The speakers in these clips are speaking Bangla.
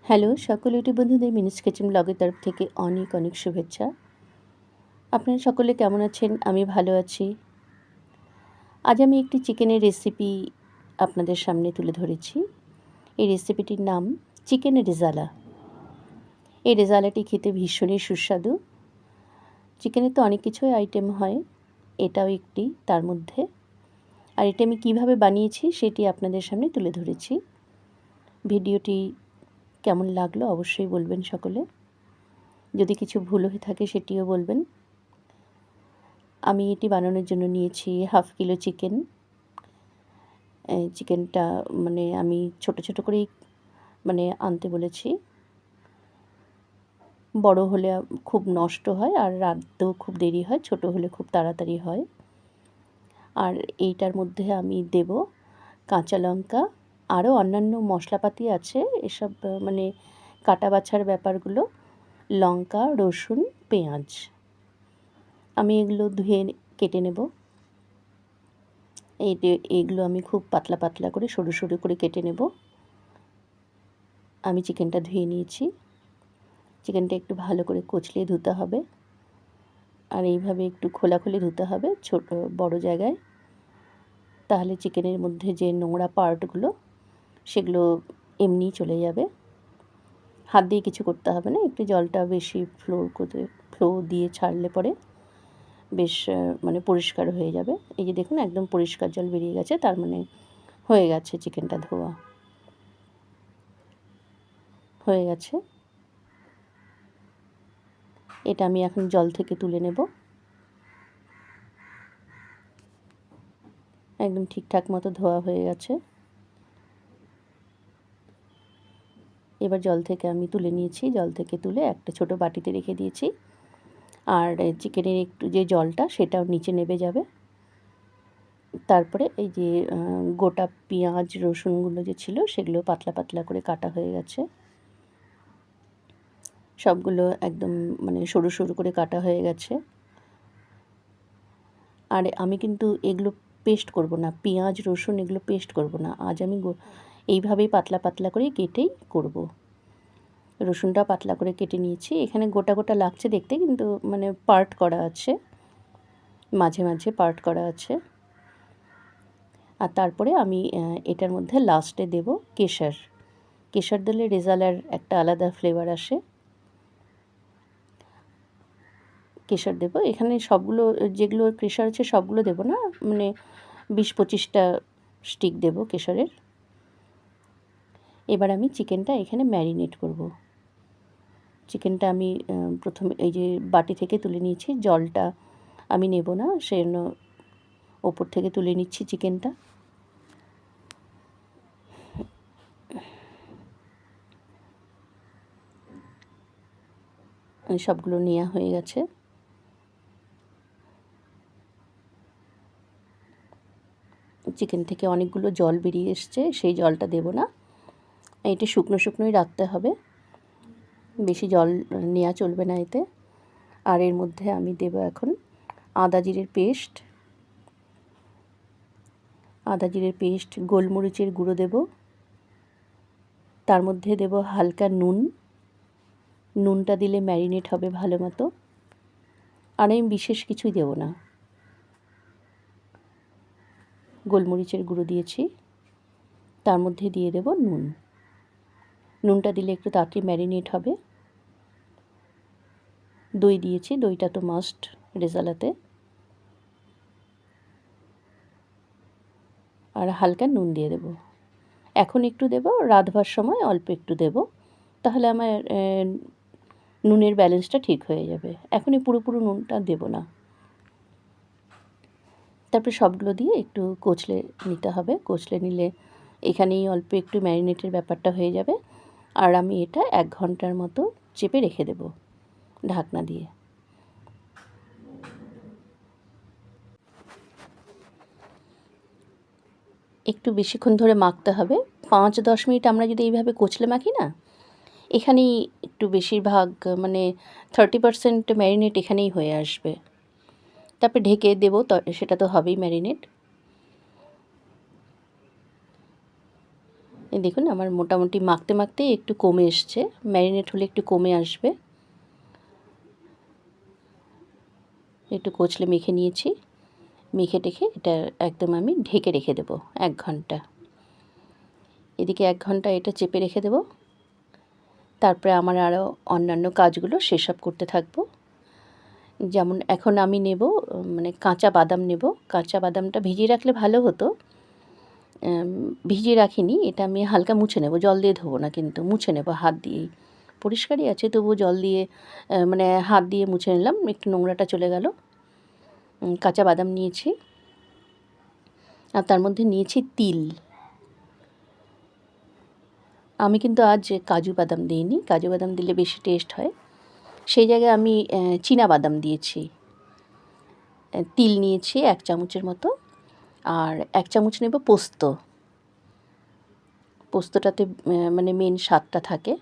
হ্যালো সকল ইউটিউব বন্ধুদের মিনিস কিচেন ব্লগের তরফ থেকে অনেক অনেক শুভেচ্ছা। আপনারা সকলে কেমন আছেন? আমি ভালো আছি। আজ আমি একটি চিকেনের রেসিপি আপনাদের সামনে তুলে ধরেছি। এই রেসিপিটির নাম চিকেন রেজালা। এই রেজালাটি খেতে ভীষণই সুস্বাদু। চিকেনের তো অনেক কিছুই আইটেম হয়, এটাও একটি তার মধ্যে। আর এটা আমি কীভাবে বানিয়েছি সেটি আপনাদের সামনে তুলে ধরেছি। ভিডিওটি কেমন লাগলো অবশ্যই বলবেন সকলে। যদি কিছু ভুল হয়ে থাকে সেটিও বলবেন। আমি এটি বানানোর জন্য নিয়েছি হাফ কিলো চিকেন। চিকেনটা আমি ছোট ছোট করেই আনতে বলেছি। বড় হলে খুব নষ্ট হয় আর রাঁধতেও খুব দেরি হয়, ছোট হলে খুব তাড়াতাড়ি হয়। আর এইটার মধ্যে আমি দেব কাঁচা লঙ্কা, আরও অন্যান্য মশলাপাতি আছে, এসব কাটা বাছার ব্যাপারগুলো, লঙ্কা, রসুন, পেঁয়াজ। আমি এগুলো ধুয়ে কেটে নেব। এইগুলো আমি খুব পাতলা পাতলা করে সরু সরু করে কেটে নেব। আমি চিকেনটা ধুয়ে নিয়েছি। চিকেনটা একটু ভালো করে কচলিয়ে ধুতে হবে, আর এইভাবে একটু খোলাখুলি ধুতে হবে ছোট বড় জায়গায়। তাহলে চিকেনের মধ্যে যে নোংরা পার্টগুলো সেগুলো এমনিই চলে যাবে। হাত দিয়ে কিছু করতে হবে না, একটু জলটা বেশি ফ্লো দিয়ে ছাড়লে পরে বেশ পরিষ্কার হয়ে যাবে। এই যে দেখুন একদম পরিষ্কার জল বেরিয়ে গেছে, তার হয়ে গেছে, চিকেনটা ধোয়া হয়ে গেছে। এটা আমি এখন জল থেকে তুলে নেব। একদম ঠিকঠাক মতো ধোয়া হয়ে গেছে। এবার জল থেকে আমি তুলে নিয়েছি। জল থেকে তুলে একটা ছোট বাটিতে রেখে দিয়েছি। আর চিকেনের একটু যে জলটা সেটাও নিচে নেমে যাবে। তারপরে এই যে গোটা পেঁয়াজ রসুনগুলো যে ছিল সেগুলো পাতলা পাতলা করে কাটা হয়ে গেছে। সবগুলো একদম সরু সরু করে কাটা হয়ে গেছে। আর আমি কিন্তু এগুলো পেস্ট করব না, পেঁয়াজ রসুন এগুলো পেস্ট করব না। আজ আমি এইভাবেই পাতলা পাতলা করে কেটেই করব। রসুনটা পাতলা করে কেটে নিয়েছি। এখানে গোটা গোটা লাগছে দেখতে, কিন্তু পার্ট করা আছে, মাঝে মাঝে পার্ট করা আছে। আর তারপরে আমি এটার মধ্যে লাস্টে দেব কেশর। কেশর দিলে রেজালার একটা আলাদা ফ্লেভার আসে। কেশর দেব এখানে, সবগুলো যেগুলো কেশর আছে সবগুলো দেব না, 20-25টা স্টিক দেব কেশরের। এবার আমি চিকেনটা এখানে ম্যারিনেট করব। চিকেনটা আমি প্রথমে এই যে বাটি থেকে তুলে নিয়েছি, জলটা আমি নেব না, সেজন্য ওপর থেকে তুলে নিচ্ছি চিকেনটা। সবগুলো নেওয়া হয়ে গেছে। চিকেন থেকে অনেকগুলো জল বেরিয়ে এসছে, সেই জলটা দেব না। এটা শুকনো শুকনোই রাখতে হবে, বেশি জল নেওয়া চলবে না এতে। আর এর মধ্যে আমি দেব এখন আদা জিরের পেস্ট, গোলমরিচের গুঁড়ো দেব। তার মধ্যে দেব হালকা নুনটা দিলে ম্যারিনেট হবে ভালো মতো। আর আমি বিশেষ কিছুই দেব না। গোলমরিচের গুঁড়ো দিয়েছি, তার মধ্যে দিয়ে দেব নুনটা দিলে একটু তাড়াতাড়ি ম্যারিনেট হবে। দই দিয়েছি, দইটা তো মাস্ট রেজালাতে। আর হালকা নুন দিয়ে দেব। এখন একটু দেব, রাঁধবার সময় অল্প একটু দেব, তাহলে আমার নুনের ব্যালেন্সটা ঠিক হয়ে যাবে। এখনই পুরো নুনটা দেব না। তারপরে সবগুলো দিয়ে একটু কচলে নিতে হবে। কচলে নিলে এখানেই অল্প একটু ম্যারিনেটের ব্যাপারটা হয়ে যাবে। আর আমি এটা 1 ঘন্টার মতো চেপে রেখে দেব ঢাকনা দিয়ে। একটু বেশিক্ষণ ধরে মাখতে হবে। 5-10 মিনিট আমরা যদি এইভাবে কচলে মাখি না, এখানেই একটু বেশিরভাগ 30% ম্যারিনেট এখানেই হয়ে আসবে। তারপরে ঢেকে দেব, সেটা তো হবেই ম্যারিনেট। এই দেখুন আমার মোটামুটি মাখতে মাখতে একটু কমে এসছে, ম্যারিনেট হলে একটু কমে আসবে। একটু কচলে মেখে নিয়েছি, মেখে টেখে এটা একদম আমি ঢেকে রেখে দেবো 1 ঘন্টা। এদিকে 1 ঘন্টা এটা চেপে রেখে দেবো। তারপরে আমার আরও অন্যান্য কাজগুলো সেসব করতে থাকবো। যেমন এখন আমি নেব মানে কাঁচা বাদাম নেব। কাঁচা বাদামটা ভিজিয়ে রাখলে ভালো হতো, ভিজিয়ে রাখিনি। এটা আমি হালকা মুছে নেব, জল দিয়ে ধোবো না কিন্তু, মুছে নেব হাত দিয়েই। পরিষ্কারই আছে তবুও জল দিয়ে মানে হাত দিয়ে মুছে নিলাম, একটু নোংরাটা চলে গেল। কাঁচা বাদাম নিয়েছি, আর তার মধ্যে নিয়েছি তিল। আমি কিন্তু আজ কাজু বাদাম দিইনি, কাজু বাদাম দিলে বেশি টেস্ট হয়। সেই জায়গায় আমি চীনা বাদাম দিয়েছি। তিল নিয়েছি 1 চামচের মতো, আর 1 চামচ নেব পোস্ত। পোস্তটাতে মানে মেন স্বাদটা থাকে,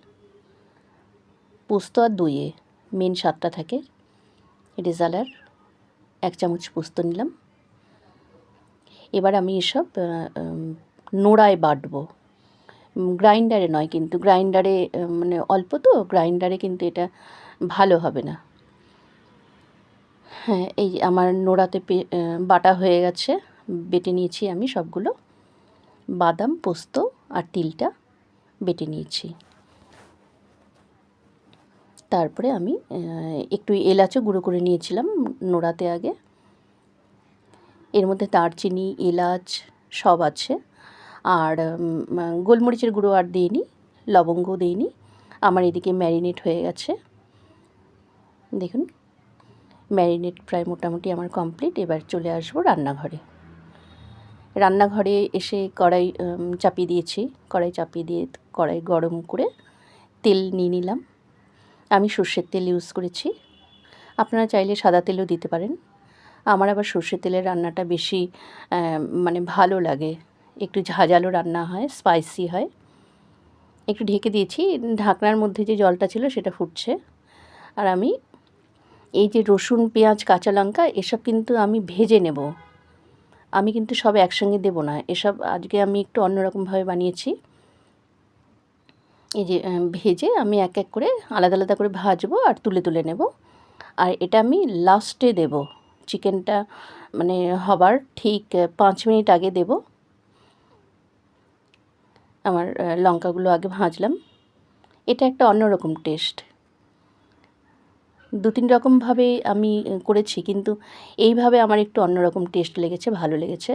পোস্ত আর দইয়ে মেন স্বাদটা থাকে। রেজালার 1 চামচ পোস্ত নিলাম। এবার আমি এসব নোড়ায় বাটবো, গ্রাইন্ডারে নয় কিন্তু। গ্রাইন্ডারে মানে অল্প তো, গ্রাইন্ডারে কিন্তু এটা ভালো হবে না। হ্যাঁ, এই আমার নোড়াতে বাটা হয়ে গেছে, বেটে নিয়েছি আমি সবগুলো। বাদাম, পোস্ত আর তিলটা বেটে নিয়েছি। তারপরে আমি একটু এলাচও গুঁড়ো করে নিয়েছিলাম নোড়াতে আগে। এর মধ্যে দারচিনি, এলাচ সব আছে। আর গোলমরিচের গুঁড়ো আর দিইনি, লবঙ্গ দিইনি। আমার এদিকে ম্যারিনেট হয়ে গেছে। দেখুন ম্যারিনেট প্রায় মোটামুটি আমার কমপ্লিট। এবার চলে আসবো রান্নাঘরে। রান্নাঘরে এসে কড়াই চাপিয়ে দিয়েছি। কড়াই চাপিয়ে দিয়ে কড়াই গরম করে তেল নিয়ে নিলাম। আমি সর্ষের তেল ইউজ করেছি, আপনারা চাইলে সাদা তেলও দিতে পারেন। আমার আবার সর্ষের তেলের রান্নাটা বেশি মানে ভালো লাগে, একটু ঝাঁঝালো রান্না হয়, স্পাইসি হয়। একটু ঢেকে দিয়েছি, ঢাকনার মধ্যে যে জলটা ছিল সেটা ফুটছে। আর আমি এই যে রসুন, পেঁয়াজ, কাঁচা লঙ্কা এসব কিন্তু আমি ভেজে নেব। আমি কিন্তু সব একসঙ্গে দেব না, এসব আজকে আমি একটু অন্যরকমভাবে বানিয়েছি। এই যে ভেজে আমি এক এক করে আলাদা আলাদা করে ভাজবো আর তুলে তুলে নেব। আর এটা আমি লাস্টে দেব, চিকেনটা মানে হবার ঠিক 5 মিনিট আগে দেব। আমার লঙ্কাগুলো আগে ভাজলাম। এটা একটা অন্যরকম টেস্ট। 2-3 রকমভাবে আমি করেছি, কিন্তু এইভাবে আমার একটু অন্যরকম টেস্ট লেগেছে, ভালো লেগেছে।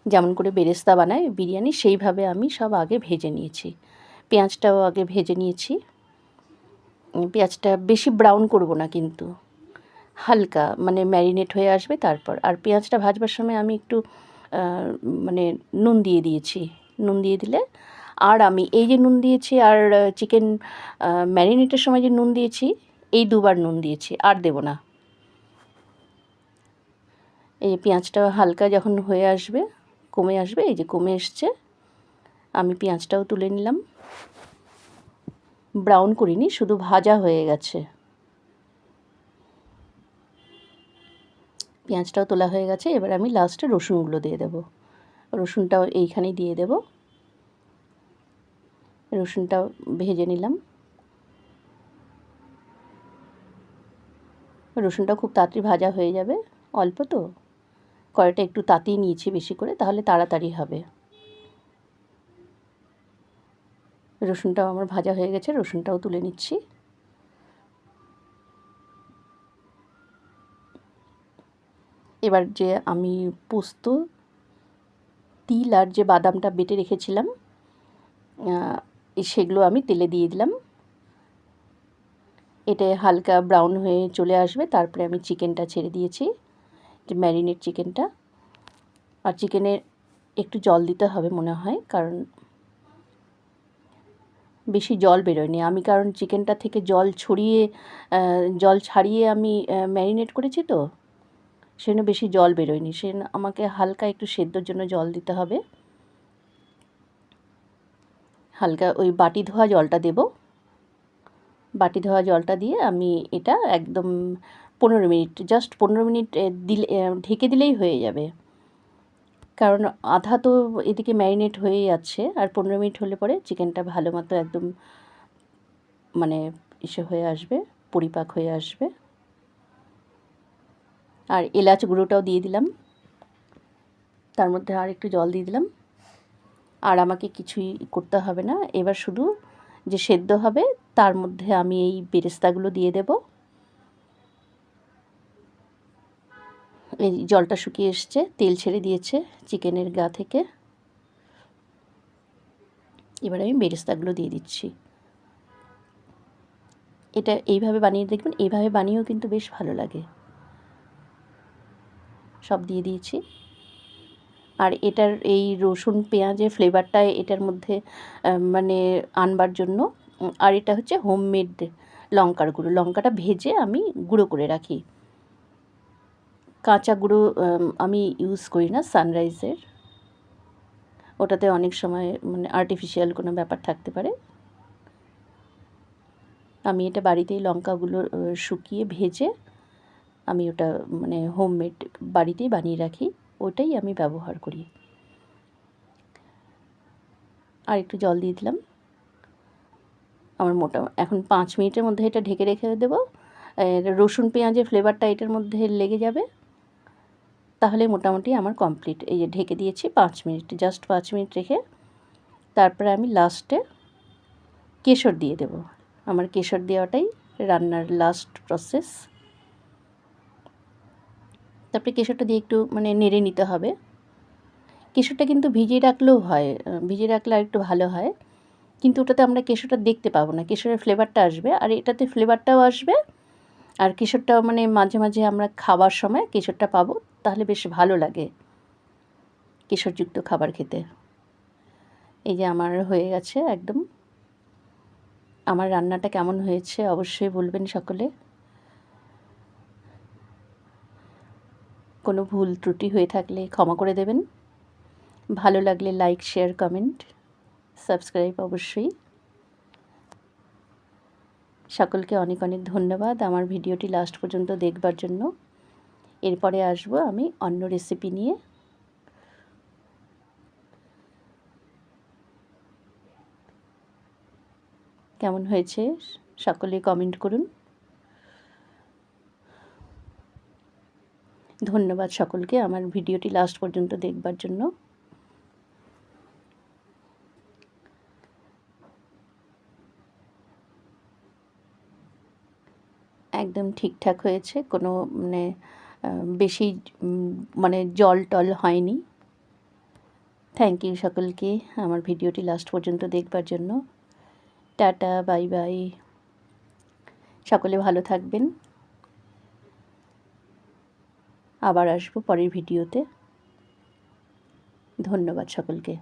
যেমন করে বেরেস্তা বানায় বিরিয়ানি, সেইভাবে আমি সব আগে ভেজে নিয়েছি। পেঁয়াজটাও আগে ভেজে নিয়েছি। পেঁয়াজটা বেশি ব্রাউন করব না কিন্তু, হালকা মানে ম্যারিনেট হয়ে আসবে তারপর। আর পেঁয়াজটা ভাজবার সময় আমি একটু মানে নুন দিয়ে দিয়েছি। নুন দিয়ে দিলে, আর আমি এই যে নুন দিয়েছি আর চিকেন ম্যারিনেটের সময় যে নুন দিয়েছি, এই 2 বার নুন দিয়েছি, আর দেব না। এই পেঁয়াজটা হালকা যখন হয়ে আসবে, কমে আসবে, এই যে কমে এসছে, আমি পেঁয়াজটাও তুলে নিলাম। ব্রাউন করিনি, শুধু ভাজা হয়ে গেছে। পেঁয়াজটাও তোলা হয়ে গেছে। এবার আমি লাস্টে রসুনগুলো দিয়ে দেবো। রসুনটাও এইখানেই দিয়ে দেব। রসুনটাও ভেজে নিলাম। রসুনটা খুব তাড়াতাড়ি ভাজা হয়ে যাবে, অল্প তো, কড়াইটা একটু তাতিয়ে নিয়েছি বেশি করে, তাহলে তাড়াতাড়ি হবে। রসুনটাও আমার ভাজা হয়ে গেছে, রসুনটাও তুলে নিচ্ছি। এবার যে আমি পোস্ত, তিল আর যে বাদামটা বেটে রেখেছিলাম, সেগুলো আমি তেলে দিয়ে দিলাম। এটা হালকা ব্রাউন হয়ে চলে আসবে, তারপরে আমি চিকেনটা ছেড়ে দিয়েছি, যে ম্যারিনেট চিকেনটা। আর চিকেনে একটু জল দিতে হবে মনে হয়, কারণ বেশি জল বেরোয়নি আমি, কারণ চিকেনটা থেকে জল ছাড়িয়ে আমি ম্যারিনেট করেছি তো, সেজন্য বেশি জল বেরোয়নি। সেজন্য আমাকে হালকা একটু সেদ্ধর জন্য জল দিতে হবে। হালকা ওই বাটি ধোয়া জলটা দেব। বাটি ধোয়া জলটা দিয়ে আমি এটা একদম 15 মিনিট, জাস্ট 15 মিনিট দিলে, ঢেকে দিলেই হয়ে যাবে। কারণ আধা তো এদিকে ম্যারিনেট হয়েই আছে, আর 15 মিনিট হলে পরে চিকেনটা ভালো মতো একদম মানে হয়ে আসবে, পরিপাক হয়ে আসবে। আর এলাচ গুঁড়োটাও দিয়ে দিলাম, তার মধ্যে আর একটু জল দিয়ে দিলাম। আর আমাকে কিছুই করতে হবে না, এবার শুধু যে সেদ্ধ হবে তার মধ্যে আমি এই বেরেস্তাগুলো দিয়ে দেব। এই জলটা শুকিয়ে এসছে, তেল ছেড়ে দিয়েছে চিকেনের গা থেকে। এবার আমি বেরেস্তাগুলো দিয়ে দিচ্ছি। এটা এইভাবে বানিয়ে দেখবেন, এইভাবে বানিয়েও কিন্তু বেশ ভালো লাগে। সব দিয়ে দিয়েছি। আর এটার এই রসুন পেঁয়াজের ফ্লেভারটা এটার মধ্যে মানে আনবার জন্য, আর এটা হচ্ছে হোমমেড লঙ্কার গুঁড়ো। লঙ্কাটা ভেজে আমি গুঁড়ো করে রাখি, কাঁচা গুঁড়ো আমি ইউজ করি না সানরাইজের, ওটাতে অনেক সময় মানে আর্টিফিশিয়াল কোনো ব্যাপার থাকতে পারে। আমি এটা বাড়িতেই লঙ্কাগুলো শুকিয়ে ভেজে আমি ওটা মানে হোমমেড বাড়িতেই বানিয়ে রাখি, ওটাই আমি ব্যবহার করি। আর একটু জল দিয়ে দিলাম। আমার এখন 5 মিনিটের মধ্যে এটা ঢেকে রেখে দেবো। রসুন পেঁয়াজের ফ্লেভারটা এটার মধ্যে লেগে যাবে, তাহলে মোটামুটি আমার কমপ্লিট। এই যে ঢেকে দিয়েছি 5 মিনিট, জাস্ট 5 মিনিট রেখে তারপরে আমি লাস্টে কেশর দিয়ে দেব। আমার কেশর দেওয়াটাই রান্নার লাস্ট প্রসেস। তারপরে কেশরটা দিয়ে একটু মানে নেড়ে নিতে হবে। কেশরটা কিন্তু ভিজিয়ে রাখলেও হয়, ভিজিয়ে রাখলে আরেকটু ভালো হয়, কিন্তু ওটাতে আমরা কেশরটা দেখতে পাবো না, কেশরের ফ্লেভারটা আসবে আর এটাতে ফ্লেভারটাও আসবে, আর কেশরটাও মানে মাঝে মাঝে আমরা খাবার সময় কেশরটা পাবো, তাহলে বেশ ভালো লাগে কেশরযুক্ত খাবার খেতে। এই যে আমার হয়ে গেছে একদম। আমার রান্নাটা কেমন হয়েছে অবশ্যই বলবেন সকলে। কোনো ভুল ত্রুটি হয়ে থাকলে ক্ষমা করে দেবেন। ভালো লাগলে লাইক, শেয়ার, কমেন্ট, সাবস্ক্রাইব অবশ্যই। সকলকে অনেক অনেক ধন্যবাদ আমার ভিডিওটি লাস্ট পর্যন্ত দেখবার জন্য। এরপরে আসবো আমি অন্য রেসিপি নিয়ে। কেমন হয়েছে সকলে কমেন্ট করুন। ধন্যবাদ সকলকে আমার ভিডিওটি লাস্ট পর্যন্ত দেখবার জন্য। একদম ঠিকঠাক হয়েছে, কোনো মানে বেশি মানে জল টল হয়নি। থ্যাংক ইউ সকলকে আমার ভিডিওটি লাস্ট পর্যন্ত দেখবার জন্য। Tata, bye bye. সকলে ভালো থাকবেন। আবার আসবো পরের ভিডিওতে। ধন্যবাদ সকলকে।